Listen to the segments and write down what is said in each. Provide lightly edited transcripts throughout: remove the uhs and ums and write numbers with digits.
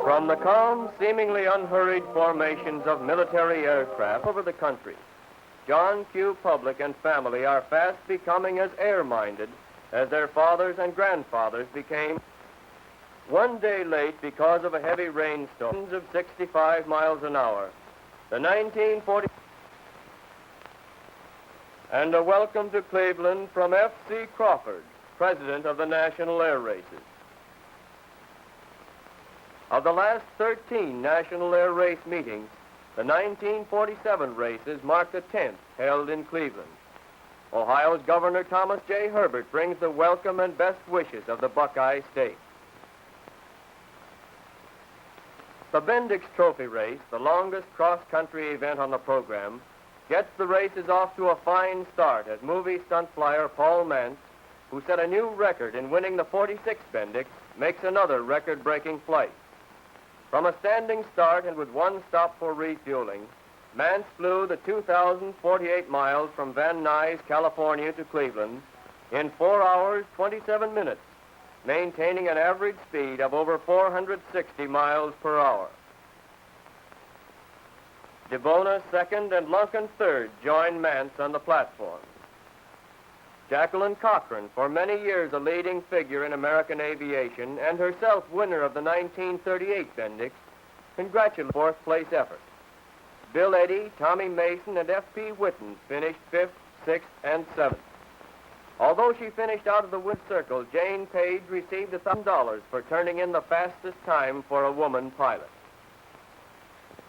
From the calm, seemingly unhurried formations of military aircraft over the country, John Q. Public and family are fast becoming as air-minded as their fathers and grandfathers became. One day late because of a heavy rainstorm of 65 miles an hour, the 1940... And a welcome to Cleveland from F.C. Crawford, president of the National Air Races. Of the last 13 National Air Race meetings, the 1947 races mark the 10th held in Cleveland. Ohio's Governor Thomas J. Herbert brings the welcome and best wishes of the Buckeye State. The Bendix Trophy Race, the longest cross-country event on the program, gets the races off to a fine start as movie stunt flyer Paul Mance, who set a new record in winning the 46 Bendix, makes another record-breaking flight. From a standing start and with one stop for refueling, Mance flew the 2,048 miles from Van Nuys, California to Cleveland in 4 hours, 27 minutes, maintaining an average speed of over 460 miles per hour. DeBona second and Lunken third joined Mance on the platform. Jacqueline Cochran, for many years a leading figure in American aviation and herself winner of the 1938 Bendix, congratulated fourth-place effort. Bill Eddy, Tommy Mason, and F.P. Whitten finished 5th, 6th, and 7th. Although she finished out of the win circle, Jane Page received $1,000 for turning in the fastest time for a woman pilot.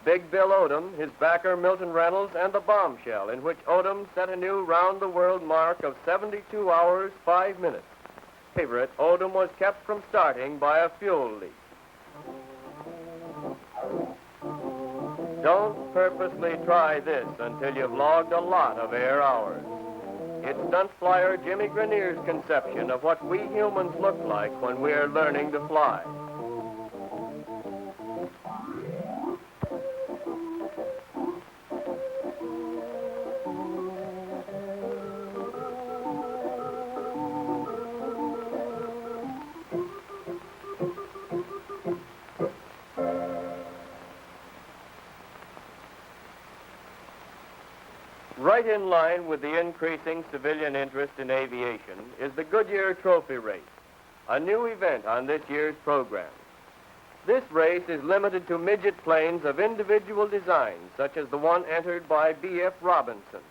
Big Bill Odom, his backer Milton Reynolds, and the Bombshell, in which Odom set a new round-the-world mark of 72 hours, 5 minutes. Favorite, Odom was kept from starting by a fuel leak. Don't purposely try this until you've logged a lot of air hours. It's stunt flyer Jimmy Grenier's conception of what we humans look like when we're learning to fly. Right in line with the increasing civilian interest in aviation is the Goodyear Trophy Race, a new event on this year's program. This race is limited to midget planes of individual design, such as the one entered by B.F. Robinson.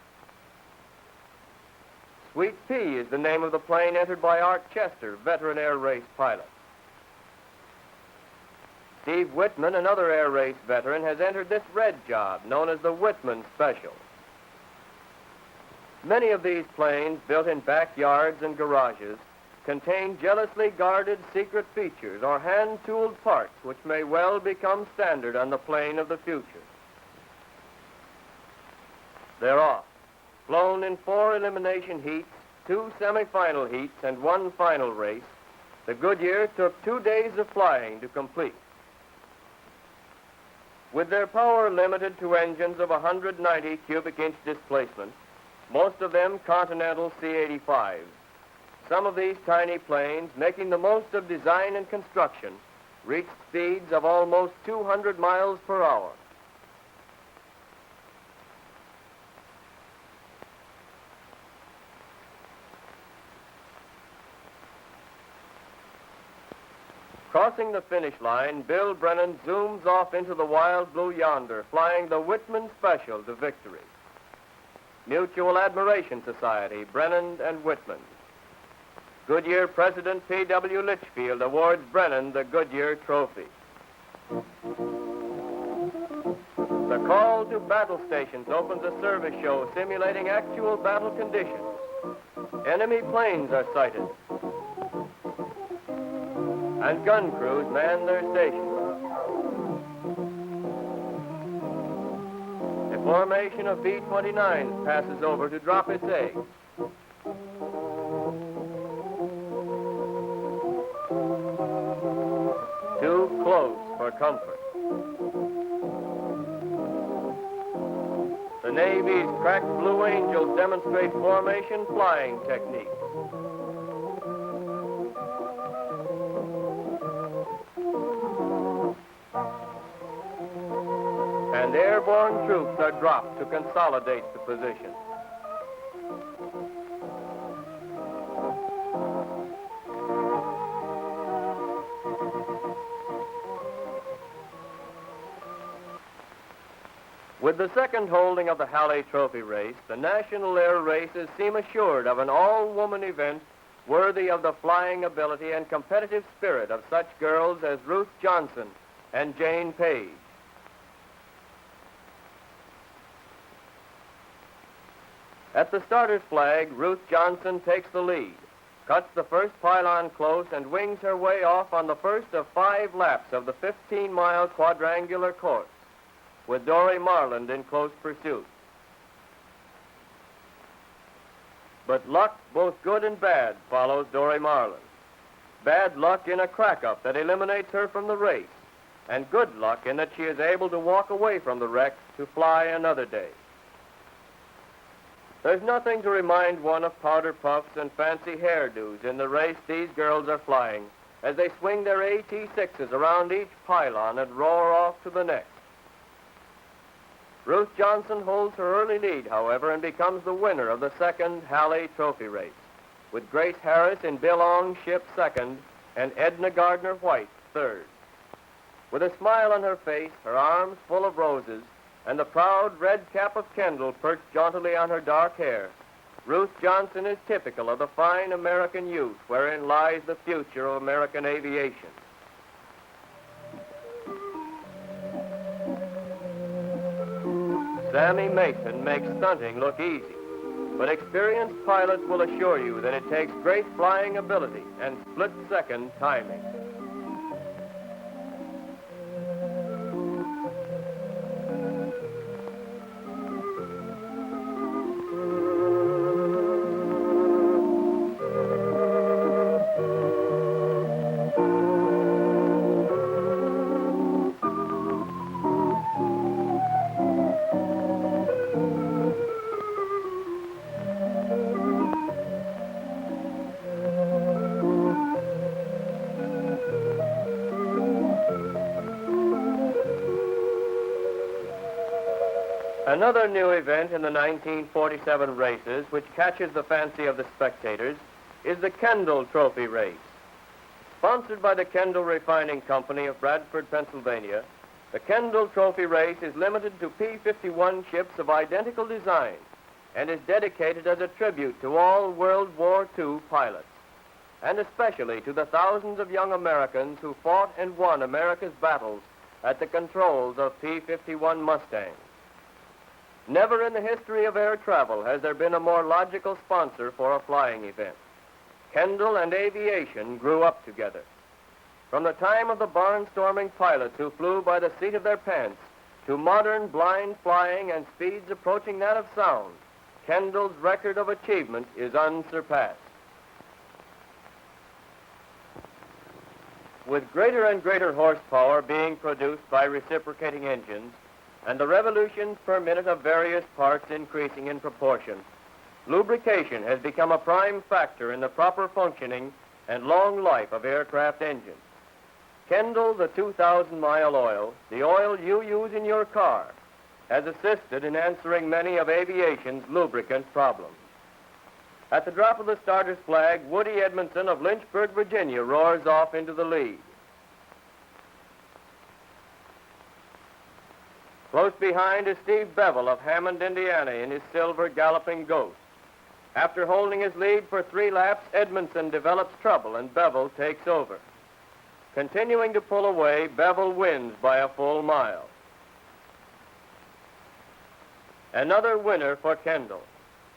Sweet Pea is the name of the plane entered by Art Chester, veteran air race pilot. Steve Whitman, another air race veteran, has entered this red job, known as the Whitman Special. Many of these planes, built in backyards and garages, contain jealously guarded secret features or hand-tooled parts which may well become standard on the plane of the future. They're off. Flown in 4 elimination heats, 2 semifinal heats, and 1 final race, the Goodyear took 2 days of flying to complete. With their power limited to engines of 190 cubic inch displacement, most of them Continental C-85s. Some of these tiny planes, making the most of design and construction, reached speeds of almost 200 miles per hour. Crossing the finish line, Bill Brennan zooms off into the wild blue yonder, flying the Whitman Special to victory. Mutual Admiration Society, Brennan and Whitman. Goodyear President P.W. Litchfield awards Brennan the Goodyear Trophy. The Call to Battle Stations opens a service show simulating actual battle conditions. Enemy planes are sighted, and gun crews man their stations. The formation of B-29 passes over to drop its eggs. Too close for comfort. The Navy's cracked Blue Angels demonstrate formation flying techniques. and airborne troops are dropped to consolidate the position. With the second holding of the Halley Trophy race, the National Air Races seem assured of an all-woman event worthy of the flying ability and competitive spirit of such girls as Ruth Johnson and Jane Page. At the starter's flag, Ruth Johnson takes the lead, cuts the first pylon close, and wings her way off on the first of 5 laps of the 15-mile quadrangular course, with Dory Marland in close pursuit. But luck, both good and bad, follows Dory Marland. Bad luck in a crack-up that eliminates her from the race, and good luck in that she is able to walk away from the wreck to fly another day. There's nothing to remind one of powder puffs and fancy hairdos in the race these girls are flying as they swing their AT-6s around each pylon and roar off to the next. Ruth Johnson holds her early lead, however, and becomes the winner of the second Halley Trophy race, with Grace Harris in Bill Ong's ship second and Edna Gardner White third. With a smile on her face, her arms full of roses, and the proud red cap of Kendall perched jauntily on her dark hair, Ruth Johnson is typical of the fine American youth wherein lies the future of American aviation. Sammy Mason makes stunting look easy, but experienced pilots will assure you that it takes great flying ability and split-second timing. Another new event in the 1947 races, which catches the fancy of the spectators, is the Kendall Trophy race. Sponsored by the Kendall Refining Company of Bradford, Pennsylvania, the Kendall Trophy race is limited to P-51 ships of identical design and is dedicated as a tribute to all World War II pilots, and especially to the thousands of young Americans who fought and won America's battles at the controls of P-51 Mustangs. Never in the history of air travel has there been a more logical sponsor for a flying event. Kendall and aviation grew up together. From the time of the barnstorming pilots who flew by the seat of their pants to modern blind flying and speeds approaching that of sound, Kendall's record of achievement is unsurpassed. With greater and greater horsepower being produced by reciprocating engines, and the revolutions per minute of various parts increasing in proportion, lubrication has become a prime factor in the proper functioning and long life of aircraft engines. Kendall, the 2,000-mile oil, the oil you use in your car, has assisted in answering many of aviation's lubricant problems. At the drop of the starter's flag, Woody Edmondson of Lynchburg, Virginia, roars off into the lead. Close behind is Steve Bevel of Hammond, Indiana, in his silver Galloping Ghost. After holding his lead for 3 laps, Edmondson develops trouble and Bevel takes over. Continuing to pull away, Bevel wins by a full mile. Another winner for Kendall.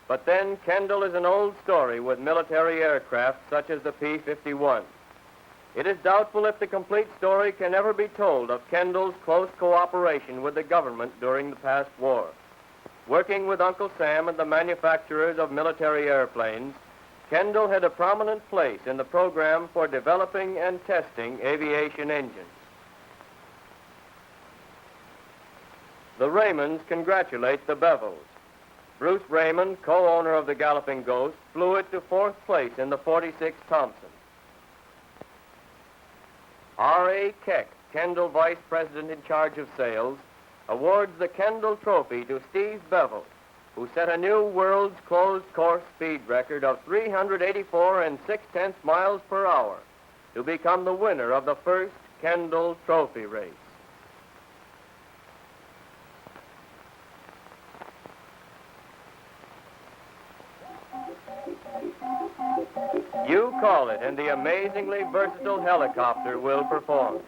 But then Kendall is an old story with military aircraft such as the P-51. It is doubtful if the complete story can ever be told of Kendall's close cooperation with the government during the past war. Working with Uncle Sam and the manufacturers of military airplanes, Kendall had a prominent place in the program for developing and testing aviation engines. The Raymonds congratulate the Bevels. Bruce Raymond, co-owner of the Galloping Ghost, flew it to 4th place in the 46 Thompson. R.A. Keck, Kendall vice president in charge of sales, awards the Kendall Trophy to Steve Bevel, who set a new world's closed course speed record of 384 6/10 miles per hour to become the winner of the first Kendall Trophy race. You call it, and the amazingly versatile helicopter will perform.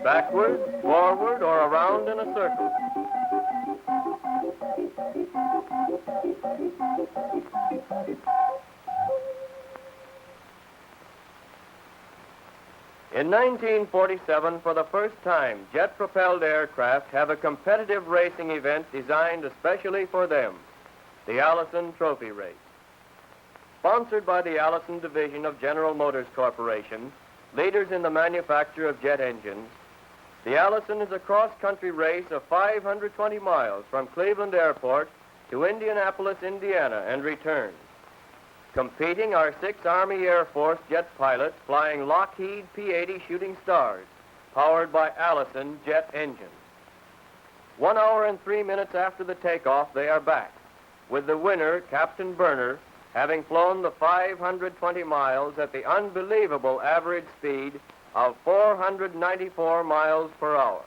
Backward, forward, or around in a circle. In 1947, for the first time, jet-propelled aircraft have a competitive racing event designed especially for them, the Allison Trophy Race. Sponsored by the Allison Division of General Motors Corporation, leaders in the manufacture of jet engines, the Allison is a cross-country race of 520 miles from Cleveland Airport to Indianapolis, Indiana, and return. Competing are 6 Army Air Force jet pilots flying Lockheed P-80 Shooting Stars, powered by Allison jet engines. 1 hour and 3 minutes after the takeoff, they are back, with the winner, Captain Burner, having flown the 520 miles at the unbelievable average speed of 494 miles per hour.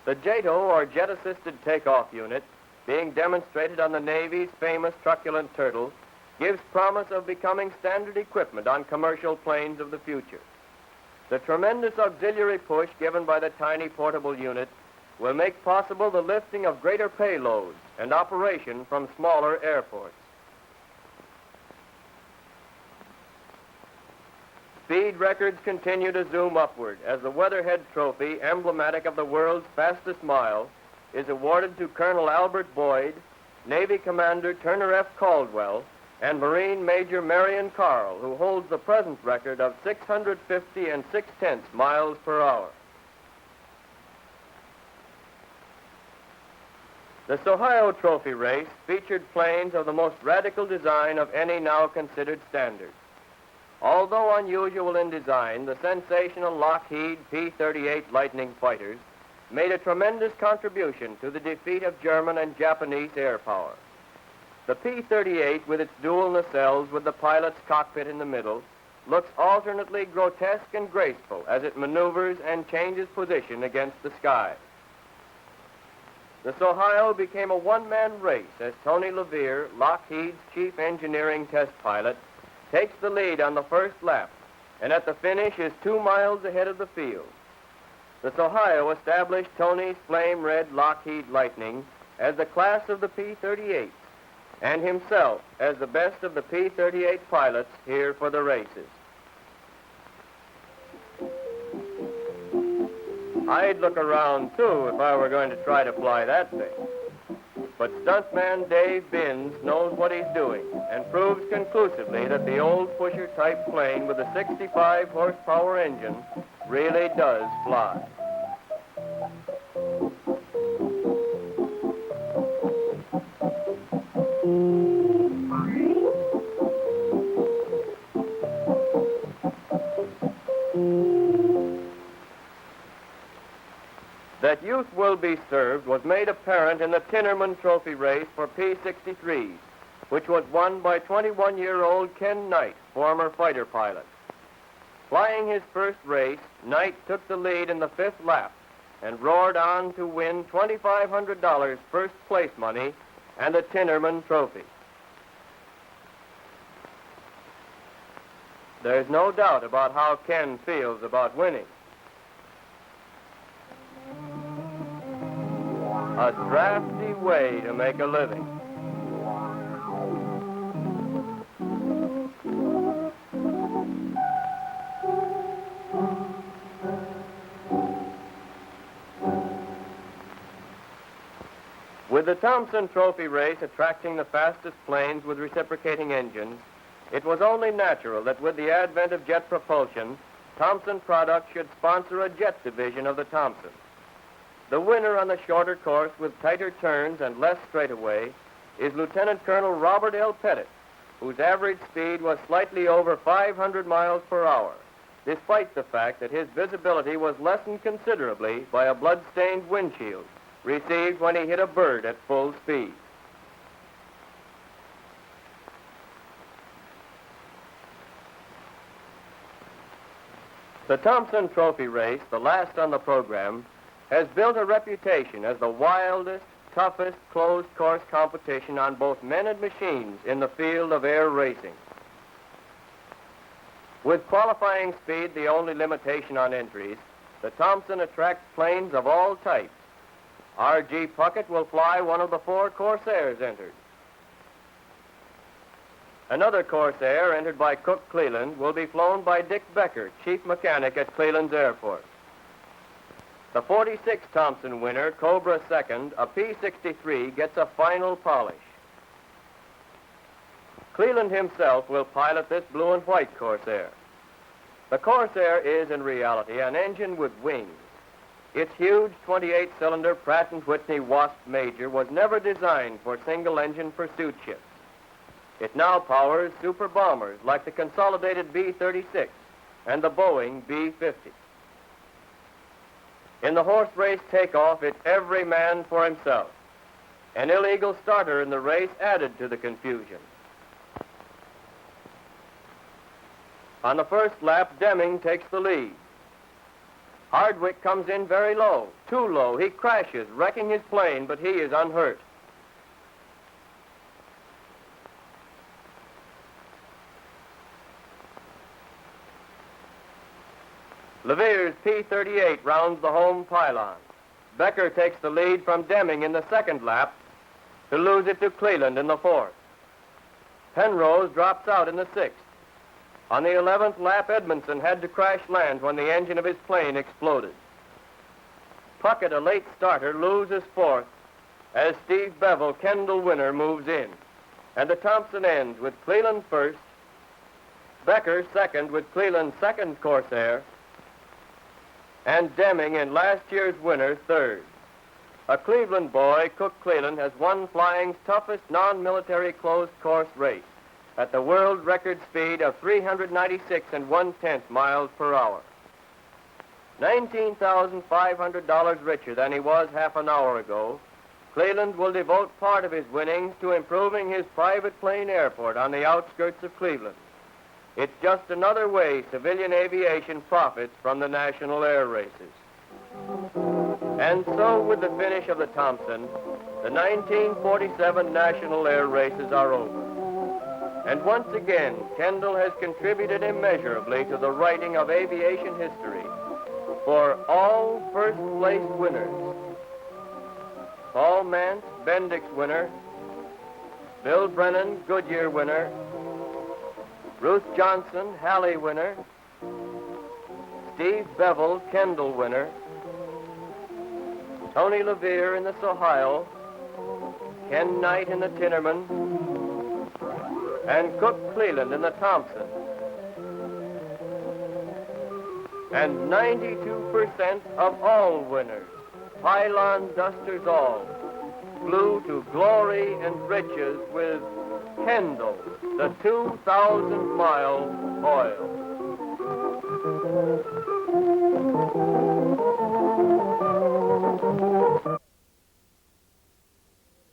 The JATO, or Jet-Assisted Takeoff Unit, being demonstrated on the Navy's famous truculent turtle, gives promise of becoming standard equipment on commercial planes of the future. The tremendous auxiliary push given by the tiny portable unit will make possible the lifting of greater payloads and operation from smaller airports. Speed records continue to zoom upward as the Weatherhead Trophy, emblematic of the world's fastest mile, is awarded to Colonel Albert Boyd, Navy Commander Turner F. Caldwell, and Marine Major Marion Carl, who holds the present record of 650 6/10 miles per hour. This Ohio Trophy race featured planes of the most radical design of any now considered standard. Although unusual in design, the sensational Lockheed P-38 Lightning fighters made a tremendous contribution to the defeat of German and Japanese air power. The P-38, with its dual nacelles with the pilot's cockpit in the middle, looks alternately grotesque and graceful as it maneuvers and changes position against the sky. This Ohio became a one-man race as Tony Levere, Lockheed's chief engineering test pilot, takes the lead on the first lap, and at the finish is 2 miles ahead of the field. This Ohio established Tony's flame-red Lockheed Lightning as the class of the P-38, and himself as the best of the P-38 pilots here for the races. I'd look around, too, if I were going to try to fly that thing. But stuntman Dave Binns knows what he's doing and proves conclusively that the old pusher-type plane with a 65-horsepower engine really does fly. That youth will be served was made apparent in the Tinnerman Trophy race for P-63s, which was won by 21-year-old Ken Knight, former fighter pilot. Flying his first race, Knight took the lead in the 5th lap and roared on to win $2,500 first place money and the Tinnerman Trophy. There's no doubt about how Ken feels about winning. A drafty way to make a living. With the Thompson Trophy race attracting the fastest planes with reciprocating engines, it was only natural that with the advent of jet propulsion, Thompson Products should sponsor a jet division of the Thompson. The winner on the shorter course with tighter turns and less straightaway is Lieutenant Colonel Robert L. Pettit, whose average speed was slightly over 500 miles per hour, despite the fact that his visibility was lessened considerably by a blood-stained windshield received when he hit a bird at full speed. The Thompson Trophy race, the last on the program, has built a reputation as the wildest, toughest closed-course competition on both men and machines in the field of air racing. With qualifying speed the only limitation on entries, the Thompson attracts planes of all types. R.G. Puckett will fly one of the 4 Corsairs entered. Another Corsair, entered by Cook Cleland, will be flown by Dick Becker, chief mechanic at Cleland's Airport. The 46 Thompson winner, Cobra II, a P-63, gets a final polish. Cleland himself will pilot this blue and white Corsair. The Corsair is, in reality, an engine with wings. Its huge 28-cylinder Pratt & Whitney Wasp Major was never designed for single-engine pursuit ships. It now powers super bombers like the consolidated B-36 and the Boeing B-50. In the horse race takeoff, it's every man for himself. An illegal starter in the race added to the confusion. On the first lap, Deming takes the lead. Hardwick comes in very low, too low. He crashes, wrecking his plane, but he is unhurt. Levere's P-38 rounds the home pylon. Becker takes the lead from Deming in the second lap to lose it to Cleland in the fourth. Penrose drops out in the sixth. On the 11th lap, Edmondson had to crash land when the engine of his plane exploded. Puckett, a late starter, loses fourth as Steve Bevel, Kendall winner, moves in. And the Thompson ends with Cleland first, Becker second with Cleland's second Corsair, and Deming, in last year's winner, third. A Cleveland boy, Cook Cleland, has won flying's toughest non-military closed-course race at the world record speed of 396 1/10 miles per hour. $19,500 richer than he was half an hour ago, Cleland will devote part of his winnings to improving his private plane airport on the outskirts of Cleveland. It's just another way civilian aviation profits from the national air races. And so, with the finish of the Thompson, the 1947 national air races are over. And once again, Kendall has contributed immeasurably to the writing of aviation history for all first-place winners. Paul Mance, Bendix winner, Bill Brennan, Goodyear winner, Ruth Johnson, Halley winner, Steve Bevel, Kendall winner, Tony Levere in the Sohail, Ken Knight in the Tinnerman, and Cook Cleland in the Thompson. And 92% of all winners, Pylon dusters all, flew to glory and riches with Kendall, the 2,000-mile oil.